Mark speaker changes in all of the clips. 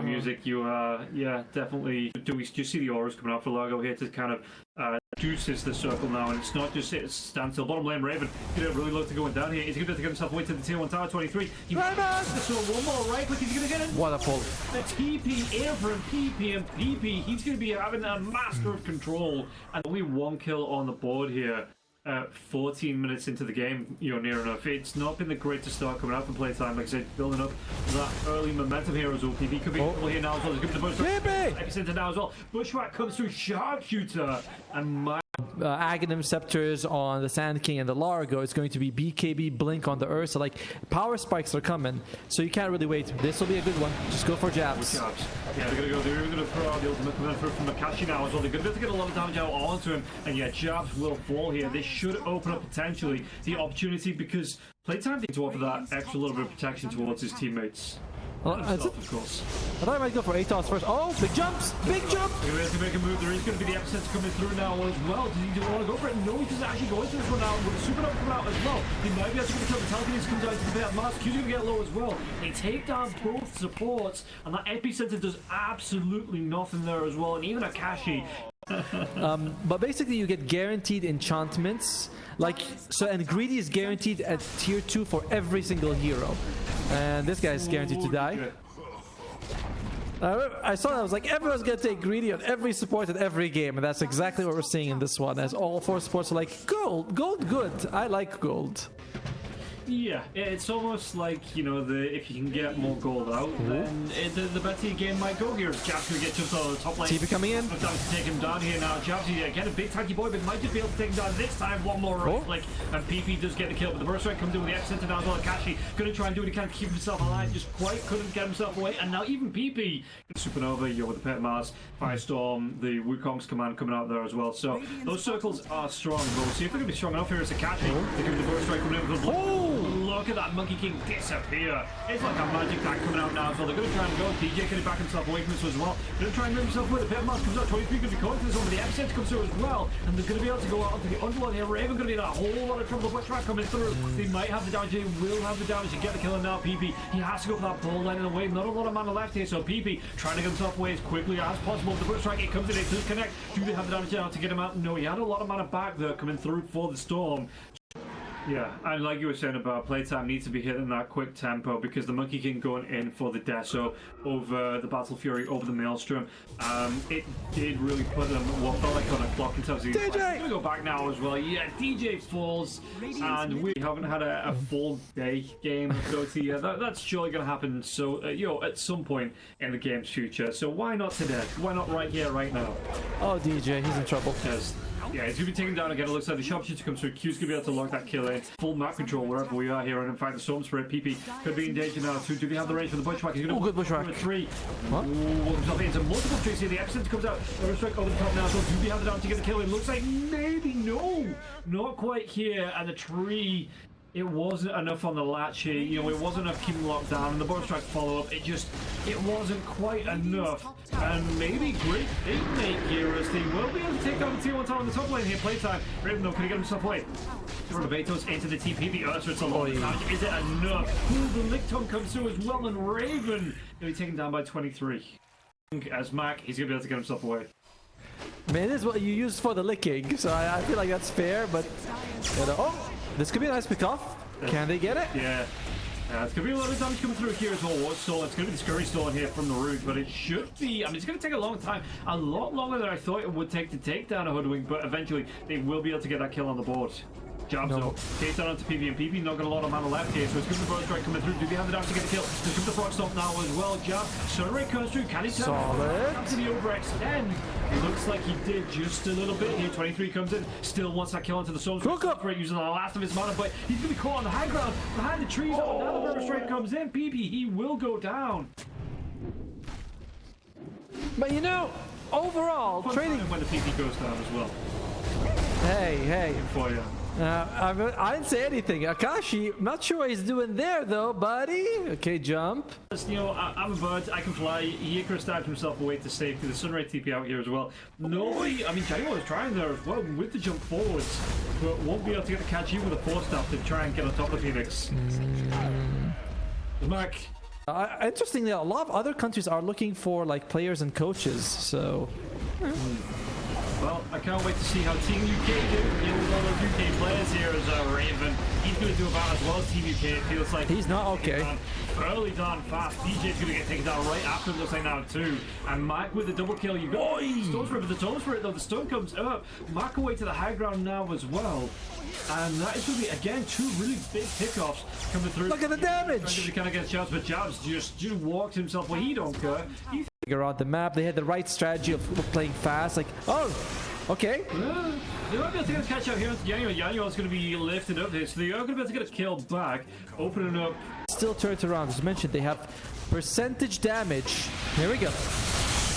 Speaker 1: music, you yeah, definitely. Do we just see the auras coming out for Largo here to kind of juices the circle now, and it's not just it's standstill. Bottom lane Raven gonna really look to going down here. He's gonna have to get himself away to the tier 1 tower. 23. He so one more right click. He's gonna get it.
Speaker 2: What a pull!
Speaker 1: The TP in from PP, and PP. He's gonna be having a master of control, and only one kill on the board here. 14 minutes into the game, you know, near enough. It's not been the greatest start coming out from playtime. Like I said, building up that early momentum here as well. PP could be here now as well. There's going to be the Epicenter now as well. Bushwhack comes through, sharpshooter, and my
Speaker 2: Aghanim Scepters on the Sand King and the Largo. It's going to be BKB Blink on the Ursa. Like, power spikes are coming, so you can't really wait. This will be a good one. Just go for jabs.
Speaker 1: Yeah, they're going to go. They're going to throw out the ultimate coming through from AKASHI now as well. They're going to get a lot of damage out onto him, and yeah, jabs will fall here. This should open up potentially the opportunity because Playtime needs to offer that extra little bit of protection towards his teammates.
Speaker 2: Well,
Speaker 1: of course.
Speaker 2: I thought I might go for ATOS first. Oh, big jumps! Big jump!
Speaker 1: He has to make a move. There is going to be the Epicenter coming through now as well. Does he want to go for it? No, he doesn't actually go into this one now. With the Supernova coming out as well, he might be able to get the kill. The Telekinesis comes out to the bit. Mask Q's going to get low as well. They take down both supports, and that Epicenter does absolutely nothing there as well. And even AKASHI.
Speaker 2: But basically you get guaranteed enchantments, like so, and greedy is guaranteed at tier 2 for every single hero, and this guy is guaranteed to die. I saw that. I was like, everyone's gonna take greedy on every support at every game, and that's exactly what we're seeing in this one, as all 4 supports are like, gold good, I like gold.
Speaker 1: Yeah, it's almost like, you know, if you can get more gold out, then the better your game might go here. Jabs going to get just on the top lane.
Speaker 2: TP coming in.
Speaker 1: Time to take him down here now. Jabs, again, a big tanky boy, but might just be able to take him down this time. One more right click, and PP does get the kill. But the burst right comes in with the Epicenter now as well. AKASHI going to try and do what he can to keep himself alive. Just quite couldn't get himself away. And now even PP. Supernova, you're with the Pet Mars, Firestorm, the Wukong's command coming out there as well. So those circles are strong. We'll see if they're going to be strong enough here as AKASHI. They're going to the burst right coming in with the look at that Monkey King disappear. It's like a magic pack coming out now as well. They're going to try and go. DJ can back himself away from this as well. They're going to try and move himself away. The Pet Mask comes out. 23 going to be caught into this one. The Epicenter comes through as well. And they're going to be able to go out onto the Underlord here. Raven going to be in a whole lot of trouble. The Bushwhack coming through. They might have the damage. They will have the damage to get the kill. And now PP, he has to go for that ball line in the way. Not a lot of mana left here. So PP trying to get himself away as quickly as possible. The Bushwhack, it comes in. It does connect. Do they have the damage now to get him out? No, he had a lot of mana back there coming through for the Storm. Yeah, and like you were saying about Playtime needs to be hitting that quick tempo because the Monkey King going in for the Deso over the Battle Fury, over the Maelstrom, it did really put them what felt like on a clock in terms of DJ! We're going to go back now as well. Yeah, DJ falls, and we haven't had a full day game of Dota yet. That's surely going to happen, so, you know, at some point in the game's future. So why not today? Why not right here, right now?
Speaker 2: Oh, DJ, he's in trouble.
Speaker 1: Yes. Yeah, he's going to be taken down again. It looks like the sharpshooter comes through. Q's going to be able to lock that kill in. Full map control wherever we are here. And in fact, the Storm Spirit, PP, could be in danger now too. Do we have the range for the Bushwhack? He's going to
Speaker 2: good Bushwhack.
Speaker 1: 3.
Speaker 2: What?
Speaker 1: Himself into multiple trees here. The Epicenter comes out. The Strike over the top now. So do we have the down to get the kill in? Looks like maybe no. Not quite here. And the tree... It wasn't enough on the latch here, you know, it wasn't enough keeping locked down, and the bonus strike follow-up, it wasn't quite enough. And maybe great big make here as they will be able to take down the tier 1 tower on the top lane here. Playtime, Raven though, can he get himself away? Throw the Vatos into the TP, the Ursa, it's a lot of damage. Is it enough? Ooh, the Licton comes through as well, and Raven going to be taken down by 23. As Mac, he's going to be able to get himself away.
Speaker 2: I mean, it is what you use for the licking, so I feel like that's fair, but... You know, oh! This could be a nice pick off. Can they get it?
Speaker 1: Yeah. It's going to be a lot of damage coming through here as well. It's going to be the Scurry stolen here from the root, but it should be... I mean, it's going to take a long time. A lot longer than I thought it would take to take down a Hoodwink, but eventually they will be able to get that kill on the board. Jabs up. Takes down onto PP, and PP not got a lot of mana left here, so it's going to be the Burst Strike coming through. Do they have the damage to get the kill? There's going to the Frog Stomp now as well. Jab. Sunray comes through. Can he turn?
Speaker 2: Solid.
Speaker 1: Can he overextend? It looks like he did just a little bit here. 23 comes in. Still wants that kill onto the Storm Spirit using the last of his mana, but he's going to be caught on the high ground behind the trees. Oh, now the Burst Strike comes in. PP, he will go down.
Speaker 2: But you know, overall, trading...
Speaker 1: when the PP goes down as well.
Speaker 2: Hey.
Speaker 1: For you.
Speaker 2: I didn't say anything. AKASHI, not sure what he's doing there though, buddy. Okay, jump.
Speaker 1: You know, I'm a bird, I can fly. He could have stabbed himself away to safety. The Sunray TP out here as well. Nobody, I mean, Jaguar is trying there as well with the jump forwards, but won't be able to get the catch even with a 4-staff to try and get on top of Phoenix. Mac,
Speaker 2: Interestingly, a lot of other countries are looking for like players and coaches. So,
Speaker 1: well, I can't wait to see how Team UK do. You know, with all those UK players here as Raven. He's going to do about as well as Team UK. It feels like
Speaker 2: he's not okay.
Speaker 1: Early down fast. DJ's going to get taken down right after him, looks like now too. And Mac with the double kill. You got stones for it, but the stones for it though. The stone comes up. Mac away to the high ground now as well. And that is going to be, again, two really big pickoffs coming through.
Speaker 2: Look at the damage!
Speaker 1: He kind of gets Jabs, but Jabs just walked himself. Well, he don't care. He
Speaker 2: figure out the map. They had the right strategy of playing fast. Like, oh, okay.
Speaker 1: They might be able to get a catch out here. Yanyo's going to be lifted up here, so they are going to be able to get a kill back, opening up.
Speaker 2: Still turns around. As mentioned, they have percentage damage. Here we go.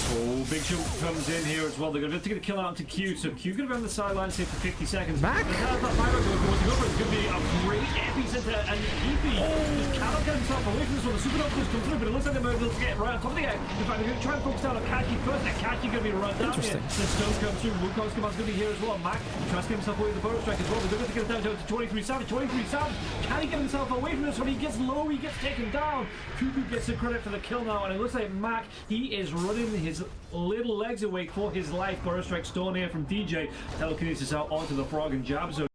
Speaker 1: Oh, Big Jump comes in here as well. They're going to be able to get a kill out to Q. So Q going to be on the sidelines here for 50 seconds.
Speaker 2: Mac?
Speaker 1: That fire goes to go for it. It's going to be a great epicenter, and EP just cannot get himself away from this one. The supernova just comes through, but it looks like they're able to get right on top of the egg. In fact, they're going to try and focus down on AKASHI first. AKASHI going to be run down here. The stones come through. Wukong's command's going to be here as well. Mac tries to get himself away with the bonus strike as well. They're going to get it down to 23SAVAGE. 23SAVAGE, can he get himself away from this one? He gets low, he gets taken down. Cuckoo gets the credit for the kill now, and it looks like Mac, he is running his little legs awake for his life. Burst strike stone here from DJ. Telekinesis out onto the frog and jabs him.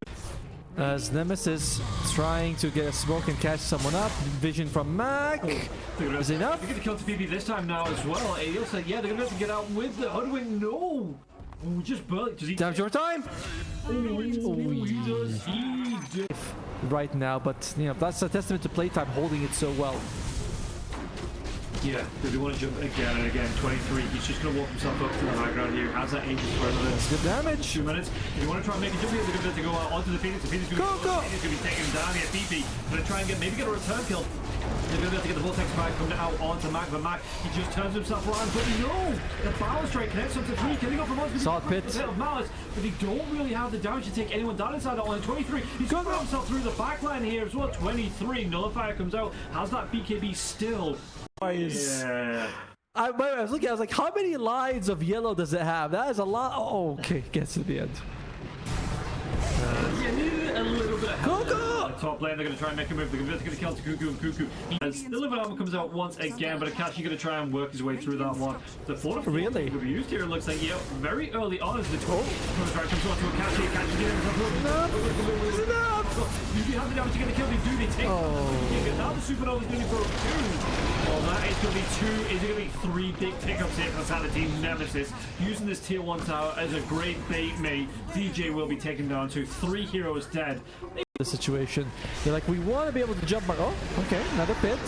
Speaker 2: As Nemesis trying to get a smoke and catch someone up. Vision from Mac. Is enough?
Speaker 1: They get the kill to PP this time now as well. It looks like, yeah, they're going to be able to get out with the Hoodwink. No! Oh, just barely. Does he...
Speaker 2: Damn your time!
Speaker 1: Does he do...
Speaker 2: Right now, but you know, that's a testament to Playtime holding it so well.
Speaker 1: Yeah, they do want to jump again and again. 23, he's just going to walk himself up to the high ground here. How's that Aegis for another
Speaker 2: good damage?
Speaker 1: 2 minutes. If you want to try and make a jump here, they're going to go out onto the Phoenix. The Phoenix is going to be taken down here. PP going to try and maybe get a return kill. They're going to be able to get the Vortex back, coming out onto Mac, but Mac, he just turns himself around. But no! The Power Strike connects up to 3. Can he go for one?
Speaker 2: Solid pit.
Speaker 1: A bit of malice, but they don't really have the damage to take anyone down inside that one. 23, he's going to put himself through the back line here as well. 23, Nullifier comes out. Has that BKB still? Yeah.
Speaker 2: I was looking, I was like, how many lines of yellow does it have? That is a lot. Oh, okay, gets to the end.
Speaker 1: Yeah, needed a little bit of help. Top lane, they're going to try and make a move. They're going to get a kill to Cuckoo, and Cuckoo. As the Livid Armor comes out once again, but AKASHI going to try and work his way through that one. The fortification
Speaker 2: really
Speaker 1: will be used here. It looks like, yeah, very early on as the 12 comes on to AKASHI. AKASHI getting himself enough. You do have the damage to get the kill. They do. They take now the Supernova is going to go 2. Well, that is going to be 2. Is it going to be 3 big pickups here for the side of Team Nemesis? Using this tier 1 tower as a great bait mate. DJ will be taken down to 3 heroes dead.
Speaker 2: The situation, they're like, we want to be able to jump back. Oh, okay, another pit.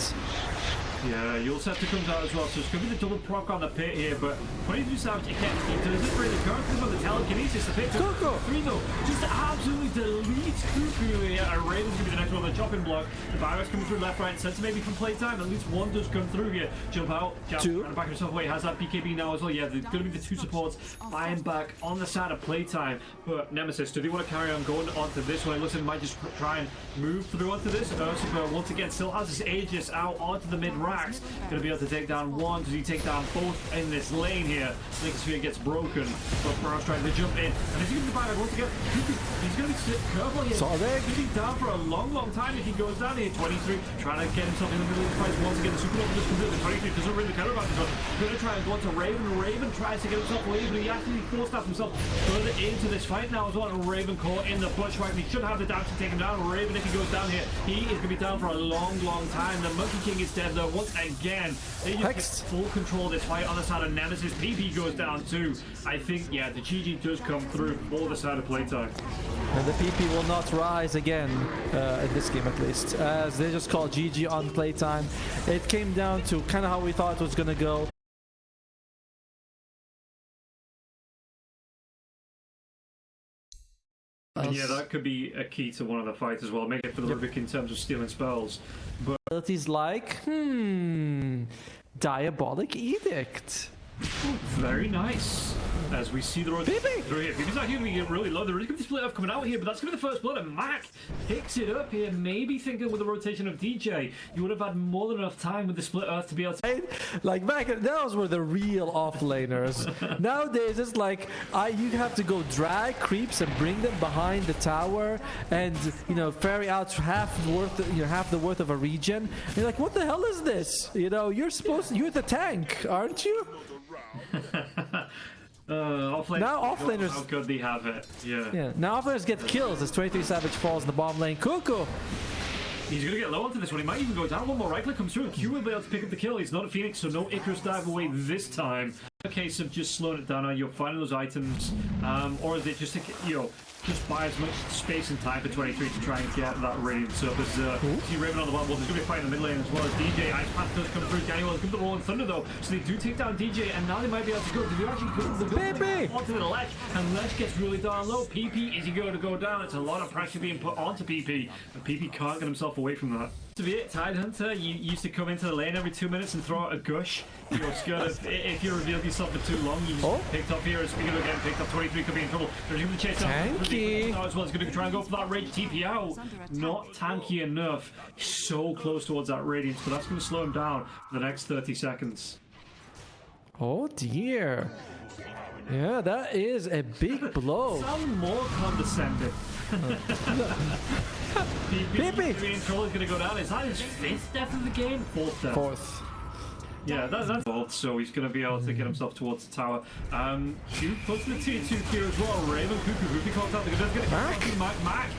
Speaker 1: Yeah, you'll set to comes out as well, so it's going to be the double proc on the pit here, but 23SAVAGE again, he does it really currently with the telekinesis. The pit 3 though, just absolutely deletes Cuckoo here. Raven's going to be the next one, the chopping block. The virus coming through left, right, and center, maybe from Playtime. At least one does come through here. Jump out, trying to back himself away. Has that BKB now as well. Yeah, there's going to be the 2 supports flying back on the side of Playtime. But Nemesis, do they want to carry on going onto this one? It looks like they might just try and move through onto this. Ursula, once again, still has his Aegis out onto the mid racks. Going to be able to take down one. Does he take down both in this lane here? Link Sphere gets broken, but Burrows trying to jump in. And if he can buy once again, he's going to be careful here. He's going to be down for a long, long time if he goes down here. 23 trying to get himself in the middle of the fight once again. The Supernova just completely 23 doesn't really care about this one. Going to try and go into Raven. Raven tries to get himself away, but he actually forced himself further into this fight now as well. And Raven caught in the bush fight. He should have the damage to take him down. Raven, if he goes down here, he is going to be down for a long, long time. The Monkey King is dead though. Once again, they just get full control of this fight on the side of Nemesis. PP goes down too. I think, yeah, the GG does come through for the side of Playtime.
Speaker 2: And the PP will not rise again, in this game at least, as they just call GG on Playtime. It came down to kind of how we thought it was going to go.
Speaker 1: Yeah, that could be a key to one of the fights as well. Make it for the Rubik in terms of stealing spells. But
Speaker 2: abilities like, Diabolic Edict.
Speaker 1: Very nice. as we see the road through here. Because actually going to get really low. There is going to be split up coming out here, but that's going to be the first blood. And Mac picks it up here. Maybe thinking with the rotation of DJ, you would have had more than enough time with the split earth to be able to...
Speaker 2: Like back, those were the real offlaners. Nowadays, it's like you have to go drag creeps and bring them behind the tower, and ferry out half the worth of a region. And you're like, what the hell is this? You're you're the tank, aren't you?
Speaker 1: Offlaners, how could they have it? Yeah.
Speaker 2: Now offlaners get kills as 23SAVAGE falls in the bottom lane. Cuckoo.
Speaker 1: He's going to get low onto this one. He might even go down. One more right click comes through. Q will be able to pick up the kill. He's not a Phoenix, so no Icarus dive away this time. A case of just slowing it down. You're finding those items, or is it just just buy as much space and time for 23 to try and get that radiance up? As see Raven on the bottom, there's going to be a fight in the mid lane as well as DJ. Ice Path does come through. Daniel has come to the Rolling Thunder though, so they do take down DJ, and now they might be able to go. They do actually go onto the ledge, and ledge gets really down low. PP is he going to go down? It's a lot of pressure being put onto PP, and PP can't get himself away from that. To be it, Tidehunter, you used to come into the lane every 2 minutes and throw out a gush. You're scared if you revealed yourself for too long, you just picked up here. Speaking of getting picked up, 23 could be in trouble. They're going to chase down now as well. It's going to try and go for that rage TP out. Not tanky enough. So close towards that radiance, but that's going to slow him down for the next 30 seconds.
Speaker 2: Oh dear. Yeah, that is a big blow.
Speaker 1: Sound more condescending. PP in trouble is going to go down. Is that his 5th death of the game? 4th death.
Speaker 2: 4th.
Speaker 1: Yeah, that's both, so he's going to be able to get himself towards the tower. Q plus the tier 2 here as well. Raven, Cuckoo, Ruby calls out. They're going to get Mac.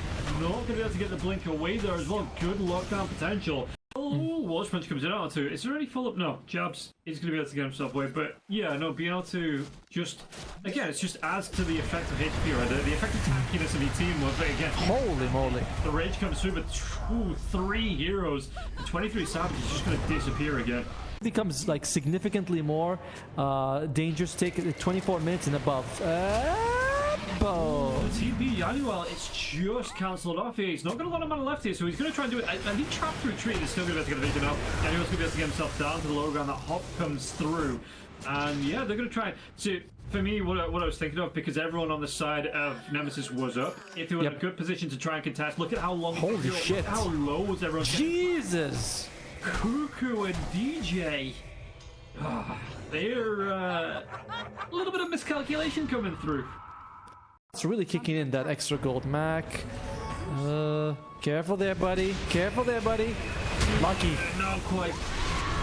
Speaker 1: Not going to be able to get the blink away there as well. Good lockdown potential. Oh, Walsh Punch comes in on too. Is there any follow-up? No. Jabs is going to be able to get himself away. But yeah, no, being able to just... Again, it's just adds to the effect of HP, right? The effect of tankiness of your team. But again...
Speaker 2: Holy moly.
Speaker 1: The rage comes through, but 3 heroes. The 23SAVAGE is just going to disappear again.
Speaker 2: Becomes like significantly more dangerous. Take 24 minutes and above.
Speaker 1: TP Yanuel, it's just cancelled off here. He's not got a lot of mana left here, so he's going to try and do it. And he trapped through tree. He's still going to be able to get a vision out. Yanuel's going to be able to get himself down to the lower ground. That hop comes through. And yeah, they're going to try and... So for me, what I was thinking of, because everyone on the side of Nemesis was up, if they were in a good position to try and contest, look at how long...
Speaker 2: Holy shit.
Speaker 1: How low was everyone...
Speaker 2: Jesus!
Speaker 1: Cuckoo and DJ... they're a little bit of miscalculation coming through.
Speaker 2: It's really kicking in that extra gold. Mac. Careful there, buddy. Careful there, buddy. Lucky.
Speaker 1: Not quite.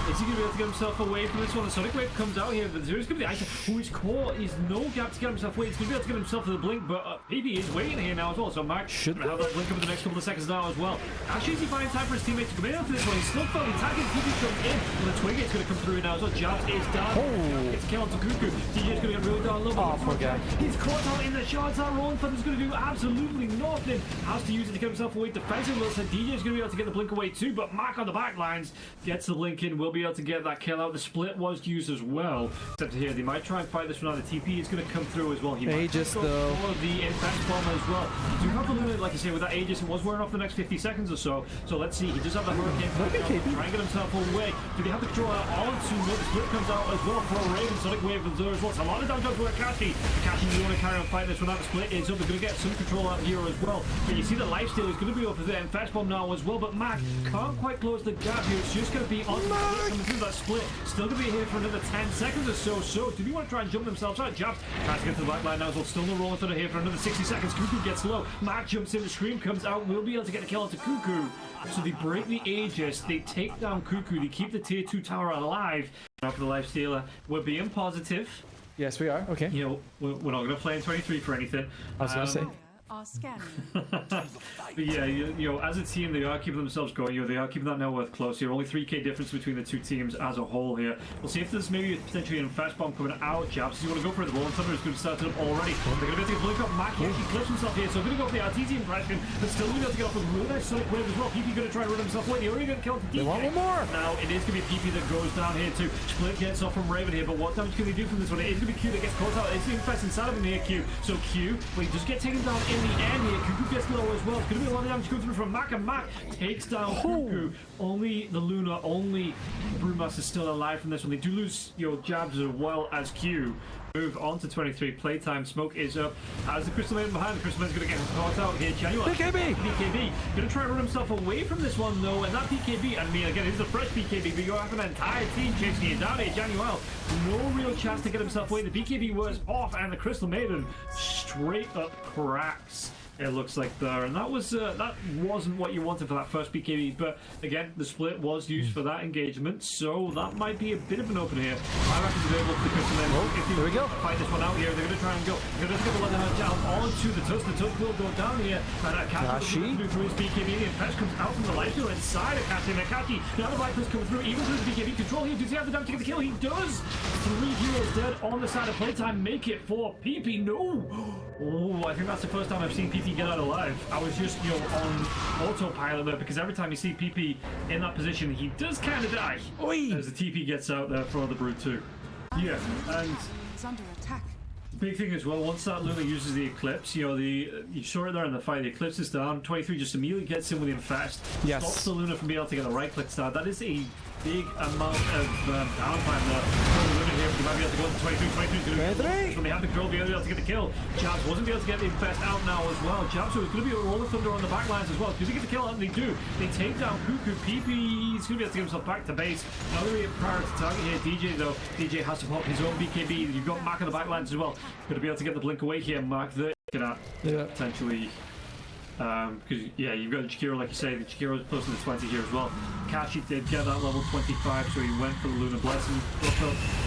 Speaker 1: Is he going to be able to get himself away from this one? The Sonic Wave comes out here, but there's going to be Ice who is caught. He's no gap to get himself away. He's going to be able to get himself to the blink, but PP is waiting here now as well. So Mac should have that blink up in the next couple of seconds now as well. Actually, is he finding time for his teammates to come in after this one? He's still fairly tagging. PP comes in, and the Twig is going to come through now as well. Jabs is down. It's kill onto Cuckoo. DJ's going to get really down low.
Speaker 2: Poor guy.
Speaker 1: He's caught out in the shards. That Rolling Thunder's going to do absolutely nothing. Has to use it to get himself away defensively. So DJ's going to be able to get the blink away too, but Mac on the back lines gets the blink in. Will be able to get that kill out. The split was used as well. Except here, they might try and fight this one out. The TP is going to come through as well. He might
Speaker 2: Aegis though.
Speaker 1: For the Infest Bomb as well. Do you have the limit, like I say, with that Aegis, it was wearing off the next 50 seconds or so. So let's see. He does have the Hurricane. Try and get himself away. Do they have the control out onto mid? The split comes out as well for a Raven. Sonic Wave comes there as well. It's a lot of damage out to AKASHI. AKASHI, you want to carry on fighting this one out. The split is up. They're going to get some control out here as well. But you see the lifesteal is going to be up for the Infest Bomb now as well. But Mac can't quite close the gap here. It's just going to be on coming through that split. Still going to be here for another 10 seconds or so. So, do they want to try and jump themselves out? Jabs tries to get to the back line now as well. Still no Rolling Thunder here for another 60 seconds. Cuckoo gets low. Mac jumps in. The Scream comes out. We'll be able to get a kill onto Cuckoo. So they break the Aegis. They take down Cuckoo. They keep the tier 2 tower alive. Now for the lifestealer, we're being positive.
Speaker 2: Yes, we are. Okay.
Speaker 1: You know, we're not going to play in 23 for anything.
Speaker 2: I was going to say.
Speaker 1: But yeah, you know, as a team, they are keeping themselves going. They are keeping that net worth close here. Only 3k difference between the two teams as a whole here. We'll see if there's maybe potentially an Infest Bomb coming out. Jabs, you want to go for it. The Rolling Thunder is going to start it up already. They're going to be able to get a blink up. Mac actually clips himself here, so going to go for the RTT impression, but still going to be able to get off with a really nice Sonic Wave as well. PP going to try and run himself away. They already got killed.
Speaker 2: They want one more.
Speaker 1: Now it is going to be PP that goes down here too. Split gets off from Raven here, but what damage can they do from this one? It is going to be Q that gets caught out. It's the Infest inside of him here, Q. So Q, well, he just get taken down in the end here. Cuckoo gets low as well. It's going to be a lot of damage coming through from Mac, and Mac takes down Cuckoo. Only the Luna, only Brewmaster's still alive from this one. They do lose, Jabs as well as Q. Move on to 23. Playtime. Smoke is up. As the Crystal Maiden behind, the Crystal Maiden's going to get caught out here. Genuine. BKB. Going to try and run himself away from this one, though. And that BKB, I mean, again, it's a fresh BKB, but you have an entire team chasing you down here. Januel, no real chance to get himself away. The BKB was off, and the Crystal Maiden straight up cracks. It looks like there, and that wasn't what you wanted for that first BKB, but again, the split was used for that engagement, so that might be a bit of an open here. I reckon it's available for the Crystal Men. If
Speaker 2: there we go.
Speaker 1: Fight this one out here, they're going to try and go. They're going to get the one down onto the Tusk. The Tusk will go down here, and Akashi will through his BKB. The Infest comes out from the life steal inside Akashi, and Akashi, now the Vipers come through, even through the BKB control here. Does he have the damage to get the kill? He does! 3 heroes dead on the side of Playtime. Make it for PP. No! Oh, I think that's the first time I've seen PP get out alive. I was just, on autopilot there, because every time you see PP in that position, he does kind of die. Oi. As the TP gets out there for the Brute too. Yeah, and
Speaker 3: it's under attack.
Speaker 1: Big thing as well, once that Luna uses the Eclipse, you saw it there in the fight, the Eclipse is down, 23 just immediately gets in with the Infest, stops the Luna from being able to get a right-click start. That is a big amount of downtime there. Here, you might be able to go to 23. 23's going to be when they have the control, be able to get the kill. Jabs wasn't able to get the Infest out now as well. Jabs was going to be a Roller Thunder on the back lines as well. Does he get the kill out? And they do. They take down Cuckoo. PP, he's going to be able to get himself back to base. Another priority target here, DJ though. DJ has to pop his own BKB. You've got Mac on the back lines as well. Going to be able to get the blink away here, Mac. They're going to potentially... because you've got the Jakiro, like you say, the Jakiro's close to the 20 here as well. Akashi did get that level 25, so he went for the Luna Blessing.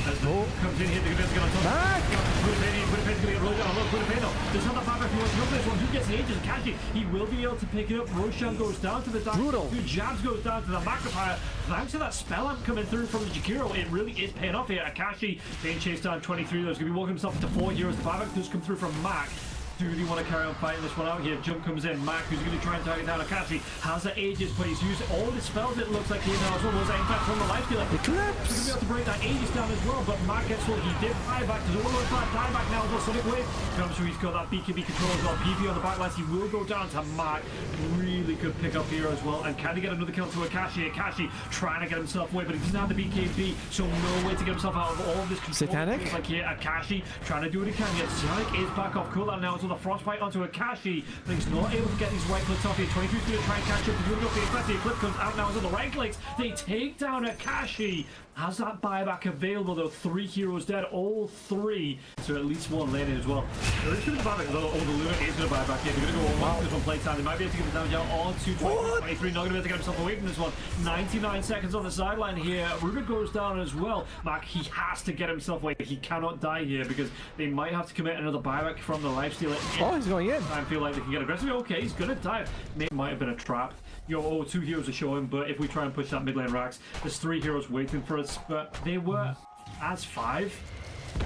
Speaker 1: As the comes in here, they're going to get on top. Quidapeno going to get rolled down. Look, Quidapeno, there's not that bad if you want to go for this one. Who gets the ages? Akashi, he will be able to pick it up. Roshan goes down to the dark. Two Jabs goes down to the Magnifier. Thanks to that spell amp coming through from the Jakiro, it really is paying off here. Akashi being chased down 23, there's going to be walking himself into 4 heroes. The buyback does come through from Mac. Do you want to carry on fighting this one out here? Jump comes in. Mac, who's going to try and target down Akashi, has the Aegis, but he's used all the spells, it looks like he now as well. Was that in fact from the life stealer? Eclipse! He's going to be able to break that Aegis down as well, but Mac gets what he did. Buyback. Does one of that buyback now as well? Sonic Wave comes through. He's got that BKB control as well. PP on the back lines. He will go down to Mac. Really good pick up here as well. And can he get another kill to Akashi? Akashi trying to get himself away, but he doesn't have the BKB, so no way to get himself out of all of this control.
Speaker 2: Satanic?
Speaker 1: Like here, Akashi trying to do what he can. Yet Satanic is back off cooldown now until the Frostbite onto Akashi, but he's not able to get these right clicks off here. 23's going to try and catch up. He's going to go for the Infest. The Eclipse comes out now as on the right clicks. They take down Akashi. Has that buyback available though? 3 heroes dead, all 3. So at least one lane as well. There is going to be buyback though. Oh, the Luna is going to buy back here. They're going to go on this one Playtime. They might be able to get the damage out on to 23. Not going to be able to get himself away from this one. 99 seconds on the sideline here. Ruben goes down as well. Mac, he has to get himself away. He cannot die here because they might have to commit another buyback from the lifestealer.
Speaker 2: Oh, he's going in.
Speaker 1: I feel like they can get aggressive. Okay, he's going to die. Maybe might have been a trap. 2 heroes are showing, but if we try and push that mid lane racks, there's 3 heroes waiting for us, but they were as 5.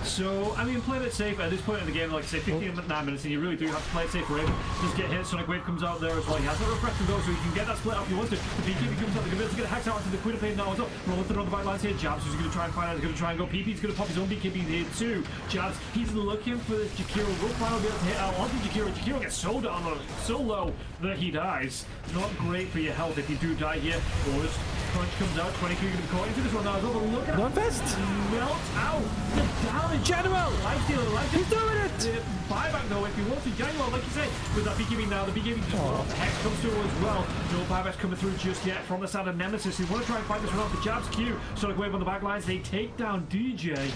Speaker 1: So, I mean, playing it safe at this point in the game, like I say, 15 minutes, and you really do have to play it safe. Raven just get hit. Sonic Wave comes out there as well. He has a refresher though, so he can get that split up if he wants to. The BKB comes out. They're going to be able to get a Hex out into the Quidapeno now as well. Rolling through on the back lines here. Jabs is going to try and find out. He's going to try and go. PP's going to pop his own BKB here too. Jabs, he's looking for this Jakiro. Will finally be able to hit out onto Jakiro. Jakiro gets so down low, so low that he dies. Not great for your health if you do die here. Boris Crunch comes out. 23 going to be caught into this one now as well. But look at that. Melt out. The damage.
Speaker 2: General.
Speaker 1: Lifestealer.
Speaker 2: He's doing it!
Speaker 1: Buyback though, if you want to. Januel, like you say, with that BKB now, the BKB just off. Hex comes through as well. No buybacks coming through just yet from the side of Nemesis. They want to try and fight this one off. The Jabs Q. Sonic Wave on the back lines. They take down DJ.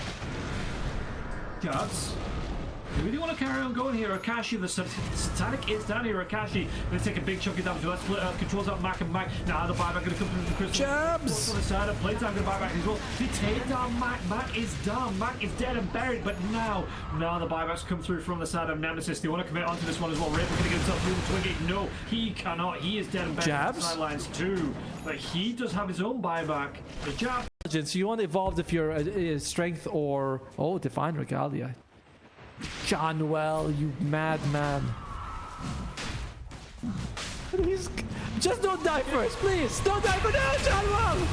Speaker 1: Jabs. Do we want to carry on going here? Akashi, the Satanic is down here. Akashi, they take a big chunk of damage. Let's split up. Controls out Mac and Mac. Now the buyback going to come through the Crystal.
Speaker 2: Jabs!
Speaker 1: On the side of Playtime going to buy back as well. They take down Mac. Mac is done. Mac is dead and buried. But now the buybacks come through from the side of Nemesis. They want to commit onto this one as well. Rapier going to get himself through the Twin Gate. No, he cannot. He is dead and buried.
Speaker 2: Jabs?
Speaker 1: On the sidelines too. But he does have his own buyback. The Jabs.
Speaker 2: So you want to evolve if you're strength or Divine Regalia. Johnwell, you madman. Just don't die first, please. Don't die for now, Johnwell.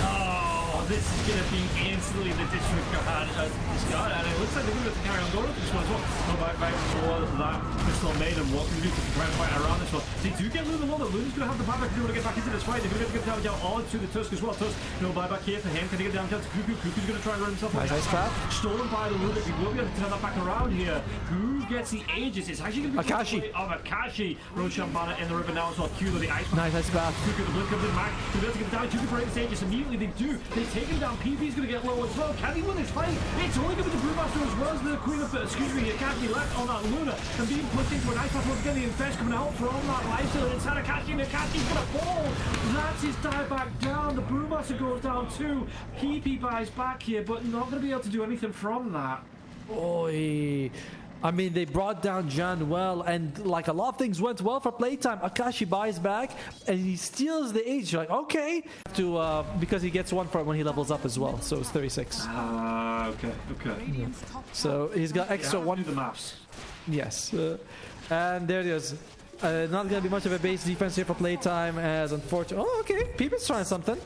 Speaker 1: Oh, this is going to be instantly the disregard discard, and it looks like they're going to carry on going with this one as well. No back for that Crystal Maiden. What can we do to try and fight around this one? They do get Luna Luna. Luna's going to have the buyback to be able to get back into this fight. They're going to get down onto the Tusk as well. Tusk, no buyback here for him. Can he get down to Cuckoo? Cuckoo's going to try and run himself.
Speaker 2: Nice path.
Speaker 1: Stolen by the Luna. We will be able to turn that back around here. Who gets the Aegis? It's actually going to be
Speaker 2: Akashi.
Speaker 1: Of Akashi. Roshan Banner in the river now as well. Q the ice.
Speaker 2: Nice path.
Speaker 1: Cuckoo, the blink comes in back. They're able to get down. Cuckoo breaks Aegis immediately. They do. They take him down. PP's going to get low as well. Can he win this fight? It's only going to be the Brewmaster as well as the Queen of, Akashi left on that Luna and being pushed into an ice path. Once again, the Infest coming out from that lifesteal inside Akashi, and Akashi's going to fall. That's his dive back down. The Brewmaster goes down too. PP buys back here, but not going to be able to do anything from that.
Speaker 2: Oi. I mean, they brought down Jan well, and like a lot of things went well for Playtime. Akashi buys back, and he steals the age. You're like, okay, because he gets one for it when he levels up as well. So it's 36.
Speaker 1: Okay.
Speaker 2: Yeah. So he's got extra one.
Speaker 1: Do the maps.
Speaker 2: Yes, and there it is. Not gonna be much of a base defense here for Playtime, as unfortunately. Oh, okay, Peep's trying something.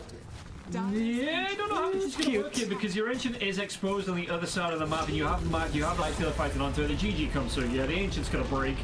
Speaker 1: Yeah, I don't know how this is going to work here because your ancient is exposed on the other side of the map, and you have lifesteal fighting onto it. The GG comes through. Yeah, the ancient's going to break.